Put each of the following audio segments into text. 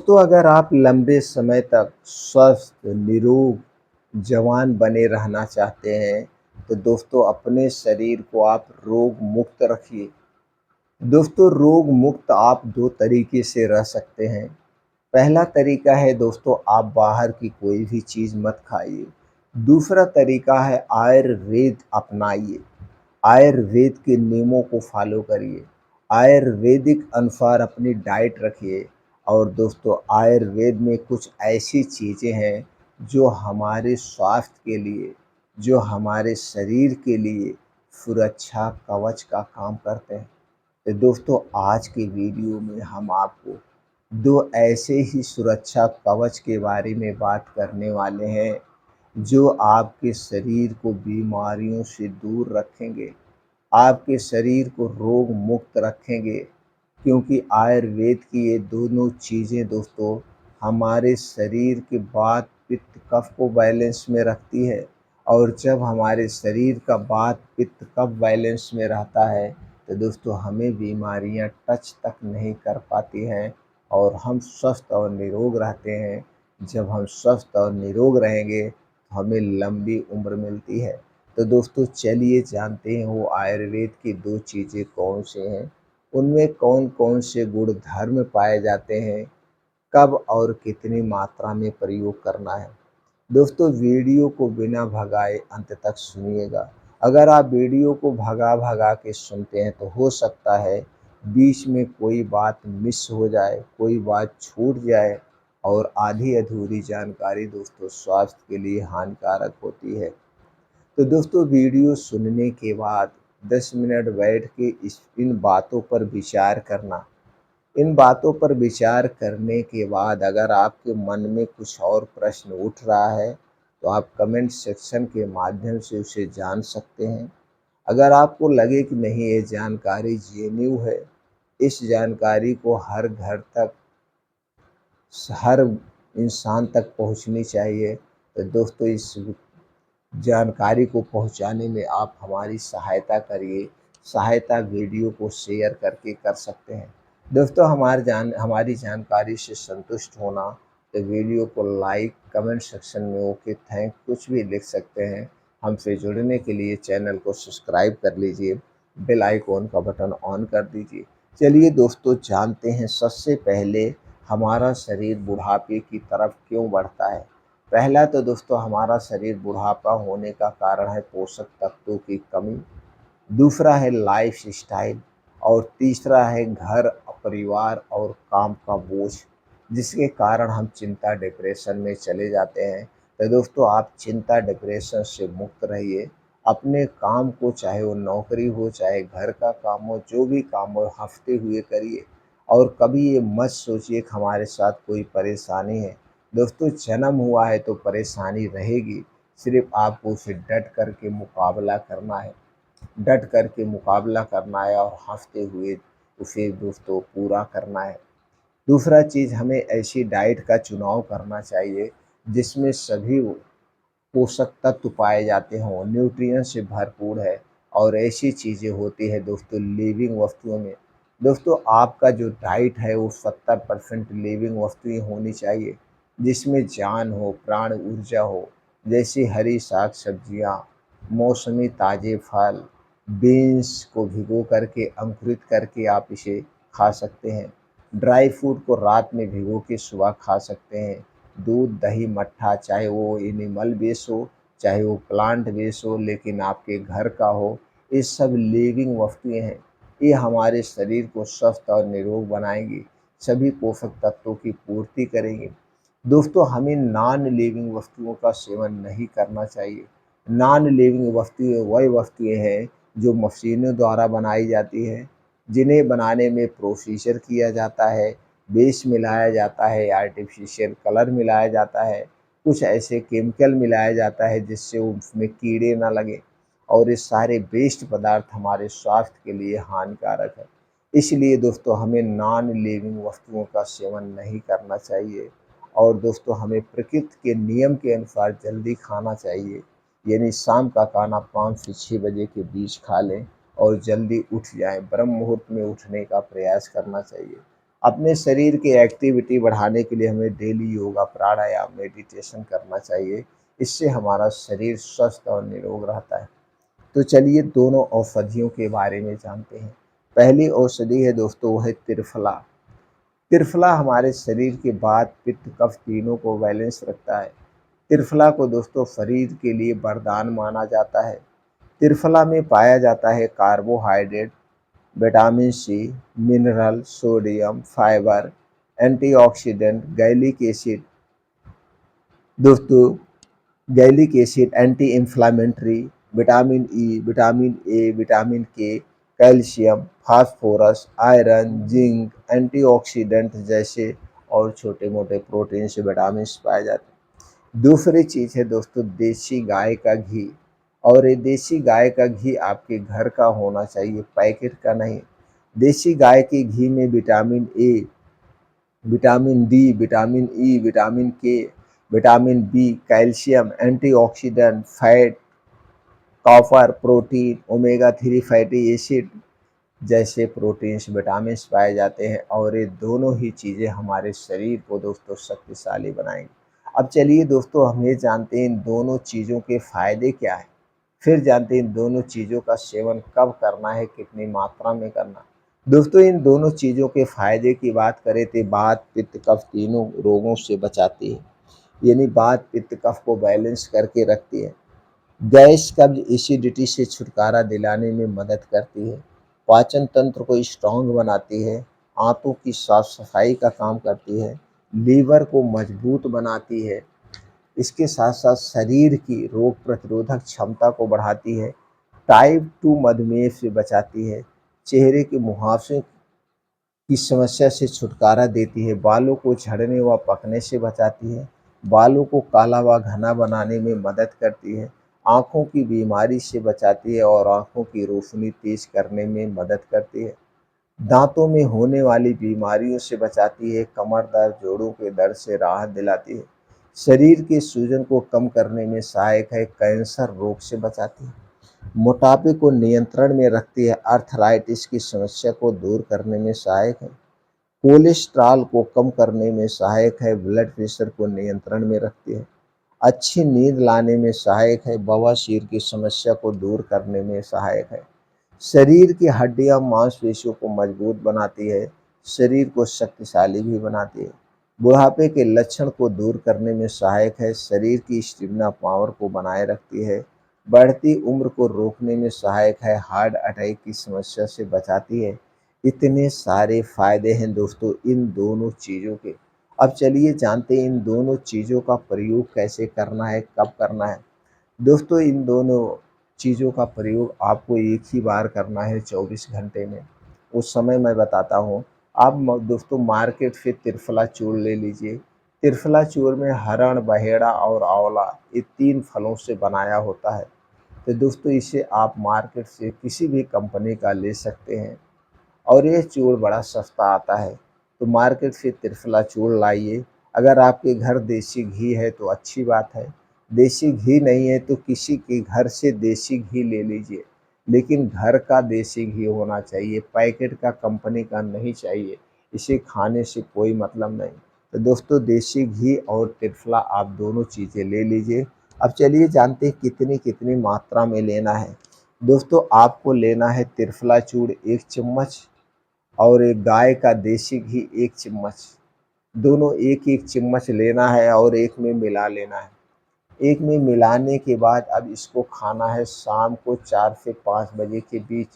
दोस्तों, अगर आप लंबे समय तक स्वस्थ, निरोग, जवान बने रहना चाहते हैं, तो दोस्तों अपने शरीर को आप रोग मुक्त रखिए। दोस्तों, रोग मुक्त आप 2 तरीके से रह सकते हैं। पहला तरीका है दोस्तों, आप बाहर की कोई भी चीज़ मत खाइए। दूसरा तरीका है आयुर्वेद अपनाइए। आयुर्वेद के नियमों को फॉलो करिए। आयुर्वेदिक अनुसार अपनी डाइट रखिए। और दोस्तों, आयुर्वेद में कुछ ऐसी चीज़ें हैं जो हमारे स्वास्थ्य के लिए, जो हमारे शरीर के लिए सुरक्षा कवच का काम करते हैं। तो दोस्तों, आज के वीडियो में हम आपको 2 ऐसे ही सुरक्षा कवच के बारे में बात करने वाले हैं, जो आपके शरीर को बीमारियों से दूर रखेंगे, आपके शरीर को रोग मुक्त रखेंगे। क्योंकि आयुर्वेद की ये दोनों चीज़ें दोस्तों हमारे शरीर के वात, पित्त, कफ को बैलेंस में रखती है। और जब हमारे शरीर का वात, पित्त, कफ बैलेंस में रहता है, तो दोस्तों हमें बीमारियां टच तक नहीं कर पाती हैं और हम स्वस्थ और निरोग रहते हैं। जब हम स्वस्थ और निरोग रहेंगे तो हमें लंबी उम्र मिलती है। तो दोस्तों चलिए जानते हैं वो आयुर्वेद की 2 चीज़ें कौन से हैं, उनमें कौन-कौन से गुणधर्म पाए जाते हैं, कब और कितनी मात्रा में प्रयोग करना है। दोस्तों, वीडियो को बिना भगाए अंत तक सुनिएगा। अगर आप वीडियो को भगा-भगा के सुनते हैं तो हो सकता है बीच में कोई बात मिस हो जाए, कोई बात छूट जाए और आधी-अधूरी जानकारी दोस्तों स्वास्थ्य के लिए हानिकारक होती है। तो दोस्तों, वीडियो सुनने के बाद 10 मिनट बैठ के इस इन बातों पर विचार करना। इन बातों पर विचार करने के बाद अगर आपके मन में कुछ और प्रश्न उठ रहा है, तो आप कमेंट सेक्शन के माध्यम से उसे जान सकते हैं। अगर आपको लगे कि नहीं ये जानकारी जेन्युइन है, इस जानकारी को हर घर तक, हर इंसान तक पहुंचनी चाहिए, तो दोस्तों इस जानकारी को पहुंचाने में आप हमारी सहायता करिए। सहायता वीडियो को शेयर करके कर सकते हैं। दोस्तों, हमारी जानकारी से संतुष्ट होना तो वीडियो को लाइक, कमेंट सेक्शन में ओके थैंक कुछ भी लिख सकते हैं। हमसे जुड़ने के लिए चैनल को सब्सक्राइब कर लीजिए, बेल आइकॉन का बटन ऑन कर दीजिए। चलिए दोस्तों जानते हैं सबसे पहले हमारा शरीर बुढ़ापे की तरफ क्यों बढ़ता है। पहला तो दोस्तों हमारा शरीर बुढ़ापा होने का कारण है पोषक तत्वों की कमी। दूसरा है लाइफ़स्टाइल और तीसरा है घर, परिवार और काम का बोझ, जिसके कारण हम चिंता, डिप्रेशन में चले जाते हैं। तो दोस्तों आप चिंता, डिप्रेशन से मुक्त रहिए। अपने काम को, चाहे वो नौकरी हो, चाहे घर का काम हो, जो भी काम हो हँसते हुए करिए। और कभी ये मत सोचिए कि हमारे साथ कोई परेशानी है। दोस्तों, जन्म हुआ है तो परेशानी रहेगी, सिर्फ़ आपको उसे डट कर के मुकाबला करना है। डट कर के मुकाबला करना है और हँसते हुए उसे दोस्तों पूरा करना है। दूसरा चीज़, हमें ऐसी डाइट का चुनाव करना चाहिए जिसमें सभी पोषक तत्व पाए जाते हों, न्यूट्रिएंट से भरपूर है। और ऐसी चीज़ें होती है दोस्तों लिविंग वस्तुओं में। दोस्तों, आपका जो डाइट है वो 70% लिविंग वस्तुएँ होनी चाहिए, जिसमें जान हो, प्राण ऊर्जा हो। जैसे हरी साग-सब्जियाँ, मौसमी ताज़े फल, बीन्स को भिगो करके, अंकुरित करके आप इसे खा सकते हैं। ड्राई फ्रूट को रात में भिगो के सुबह खा सकते हैं। दूध, दही, मट्ठा, चाहे वो एनिमल बेस हो, चाहे वो प्लांट बेस हो, लेकिन आपके घर का हो, ये सब लिविंग वस्तुएँ हैं। ये हमारे शरीर को स्वस्थ और निरोग बनाएँगी, सभी पोषक तत्वों की पूर्ति करेंगी। दोस्तों, हमें नॉन लिविंग वस्तुओं का सेवन नहीं करना चाहिए। नॉन लिविंग वस्तुएँ वही वस्तुएँ हैं जो मशीनों द्वारा बनाई जाती हैं, जिन्हें बनाने में प्रोसीजर किया जाता है, बेस मिलाया जाता है, आर्टिफ़िशियल कलर मिलाया जाता है, कुछ ऐसे केमिकल मिलाया जाता है जिससे उसमें कीड़े ना लगें। और ये सारे वेस्ट पदार्थ हमारे स्वास्थ्य के लिए हानिकारक है। इसलिए दोस्तों हमें नॉन लिविंग वस्तुओं का सेवन नहीं करना चाहिए। और दोस्तों हमें प्रकृति के नियम के अनुसार जल्दी खाना चाहिए, यानी शाम का खाना 5 से 6 बजे के बीच खा लें और जल्दी उठ जाएँ, ब्रह्म मुहूर्त में उठने का प्रयास करना चाहिए। अपने शरीर की एक्टिविटी बढ़ाने के लिए हमें डेली योगा, प्राणायाम, मेडिटेशन करना चाहिए। इससे हमारा शरीर स्वस्थ और निरोग रहता है। तो चलिए दोनों औषधियों के बारे में जानते हैं। पहली औषधि है दोस्तों, वो है त्रिफला। त्रिफला हमारे शरीर के वात, पित्त, कफ तीनों को बैलेंस रखता है। त्रिफला को दोस्तों शरीर के लिए वरदान माना जाता है। त्रिफला में पाया जाता है carbohydrate, vitamin C, mineral, sodium, fibre, antioxidant, gallic acid दोस्तों, gallic acid, anti inflammatory, vitamin E, vitamin A, vitamin K, calcium, phosphorus, iron, zinc, antioxidant जैसे और छोटे मोटे प्रोटीन से विटामिन पाए जाते हैं। दूसरी चीज़ है दोस्तों देसी गाय का घी। और ये देसी गाय का घी आपके घर का होना चाहिए, पैकेट का नहीं। देसी गाय के घी में vitamin A, vitamin D, vitamin E, vitamin K, vitamin B, calcium, antioxidant, fat, copper, protein, omega 3 fatty acid जैसे प्रोटीन्स, विटामिन्स पाए जाते हैं और ये दोनों ही चीज़ें हमारे शरीर को दोस्तों शक्तिशाली बनाएंगी। अब चलिए दोस्तों हम ये जानते हैं इन दोनों चीज़ों के फ़ायदे क्या हैं। फिर जानते हैं इन दोनों चीज़ों का सेवन कब करना है, कितनी मात्रा में करना। दोस्तों इन दोनों चीज़ों के फ़ायदे की बात करें तो वात, पित्त, कफ तीनों रोगों से बचाती है। यानी वात, पित्त, कफ को बैलेंस करके रखती है। गैस, कब्ज, एसिडिटी से छुटकारा दिलाने में मदद करती है। पाचन तंत्र को स्ट्रांग बनाती है। आंतों की साफ सफाई का काम करती है। लीवर को मजबूत बनाती है। इसके साथ साथ शरीर की रोग प्रतिरोधक क्षमता को बढ़ाती है। टाइप 2 मधुमेह से बचाती है। चेहरे के मुहासे की समस्या से छुटकारा देती है। बालों को झड़ने व पकने से बचाती है। बालों को काला व घना बनाने में मदद करती है। आँखों की बीमारी से बचाती है और आँखों की रोशनी तेज करने में मदद करती है। दांतों में होने वाली बीमारियों से बचाती है। कमर दर्द, जोड़ों के दर्द से राहत दिलाती है। शरीर के सूजन को कम करने में सहायक है। कैंसर रोग से बचाती है। मोटापे को नियंत्रण में रखती है। आर्थराइटिस की समस्या को दूर करने में सहायक है। कोलेस्ट्रॉल को कम करने में सहायक है। ब्लड प्रेशर को नियंत्रण में रखती है। अच्छी नींद लाने में सहायक है। बवासीर की समस्या को दूर करने में सहायक है। शरीर की हड्डियां मांसपेशियों को मजबूत बनाती है। शरीर को शक्तिशाली भी बनाती है। बुढ़ापे के लक्षण को दूर करने में सहायक है। शरीर की स्टेमिना पावर को बनाए रखती है। बढ़ती उम्र को रोकने में सहायक है। हार्ट अटैक की समस्या से बचाती है। इतने सारे फायदे हैं दोस्तों इन दोनों चीज़ों के। अब चलिए जानते हैं इन दोनों चीज़ों का प्रयोग कैसे करना है, कब करना है। दोस्तों इन दोनों चीज़ों का प्रयोग आपको एक ही बार करना है 24 घंटे में। उस समय मैं बताता हूँ। आप दोस्तों मार्केट से त्रिफला चूर्ण ले लीजिए। त्रिफला चूर्ण में हरण, बहेड़ा और आंवला ये 3 फलों से बनाया होता है। तो दोस्तों इसे आप मार्केट से किसी भी कंपनी का ले सकते हैं और ये चूर्ण बड़ा सस्ता आता है। तो मार्केट से त्रिफला चूर्ण लाइए। अगर आपके घर देसी घी है तो अच्छी बात है। देसी घी नहीं है तो किसी के घर से देसी घी ले लीजिए। लेकिन घर का देसी घी होना चाहिए, पैकेट का, कंपनी का नहीं चाहिए। इसे खाने से कोई मतलब नहीं। तो दोस्तों देसी घी और त्रिफला आप दोनों चीज़ें ले लीजिए। अब चलिए जानते हैं कितनी कितनी मात्रा में लेना है। दोस्तों आपको लेना है त्रिफला चूर्ण 1 चम्मच और एक गाय का देसी घी 1 चम्मच। दोनों एक-एक चम्मच लेना है और एक में मिला लेना है। एक में मिलाने के बाद अब इसको खाना है शाम को 4 से 5 बजे के बीच।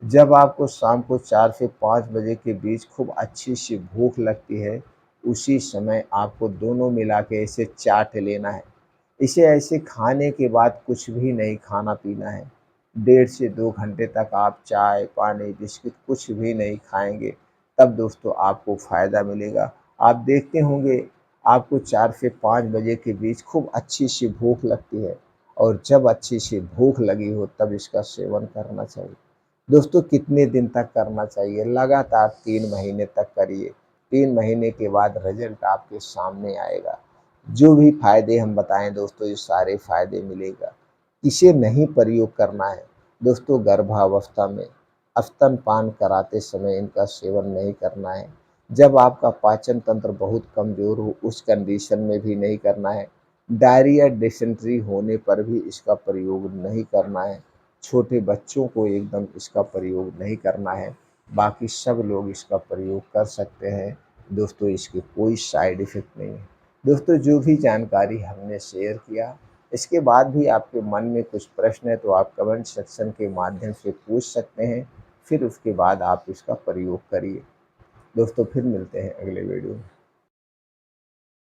जब आपको शाम को 4 से 5 बजे के बीच खूब अच्छी सी भूख लगती है, उसी समय आपको दोनों मिला के ऐसे चाट लेना है। इसे ऐसे खाने के बाद कुछ भी नहीं खाना-पीना है। 1.5 से 2 घंटे तक आप चाय, पानी, बिस्किट कुछ भी नहीं खाएँगे, तब दोस्तों आपको फ़ायदा मिलेगा। आप देखते होंगे आपको 4 से 5 बजे के बीच खूब अच्छी सी भूख लगती है और जब अच्छी सी भूख लगी हो तब इसका सेवन करना चाहिए। दोस्तों कितने दिन तक करना चाहिए? लगातार 3 महीने तक करिए। 3 महीने के बाद रिज़ल्ट आपके सामने आएगा। जो भी फ़ायदे हम बताएँ दोस्तों ये सारे फ़ायदे मिलेगा। इसे नहीं प्रयोग करना है दोस्तों गर्भावस्था में, स्तनपान कराते समय इनका सेवन नहीं करना है। जब आपका पाचन तंत्र बहुत कमज़ोर हो उस कंडीशन में भी नहीं करना है। डायरिया, डिसेंट्री होने पर भी इसका प्रयोग नहीं करना है। छोटे बच्चों को एकदम इसका प्रयोग नहीं करना है। बाकी सब लोग इसका प्रयोग कर सकते हैं। दोस्तों, इसके कोई साइड इफ़ेक्ट नहीं है। दोस्तों, जो भी जानकारी हमने शेयर किया, इसके बाद भी आपके मन में कुछ प्रश्न है तो आप कमेंट सेक्शन के माध्यम से पूछ सकते हैं। फिर उसके बाद आप इसका प्रयोग करिए। दोस्तों, फिर मिलते हैं अगले वीडियो में।